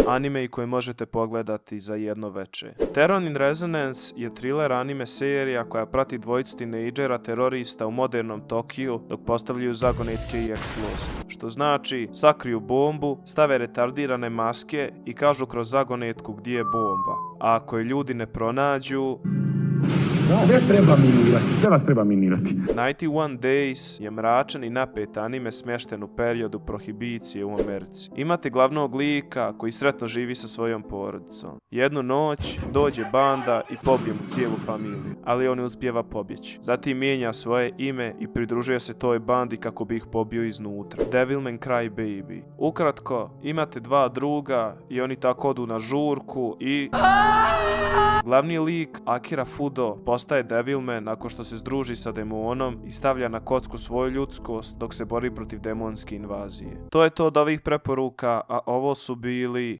anime koje možete pogledati za jedno veče. Terror in Resonance je thriller anime serija koja prati dvojicu tinejdžera terorista u modernom Tokiju dok postavljaju zagonetke i eksplozije. Što znači, sakriju bombu, stave retardirane maske i kažu kroz zagonetku gdje je bomba. A ako je ljudi ne pronađu... Sve treba minirati, sve vas treba minirati. 91 Days je mračan i napet anime smješten u periodu prohibicije u Americi. Imate glavnog lika koji sretno živi sa svojom porodicom. Jednu noć dođe banda i pobije mu cijelu familiju, ali on uspijeva pobjeći. Zatim mijenja svoje ime i pridružuje se toj bandi kako bi ih pobio iznutra. Devilman Crybaby. Ukratko, imate dva druga i oni tako odu na žurku i... Glavni lik, Akira Fudo, postaje Devilman nakon što se združi sa demonom i stavlja na kocku svoju ljudskost dok se bori protiv demonske invazije. To je to od ovih preporuka, a ovo su bili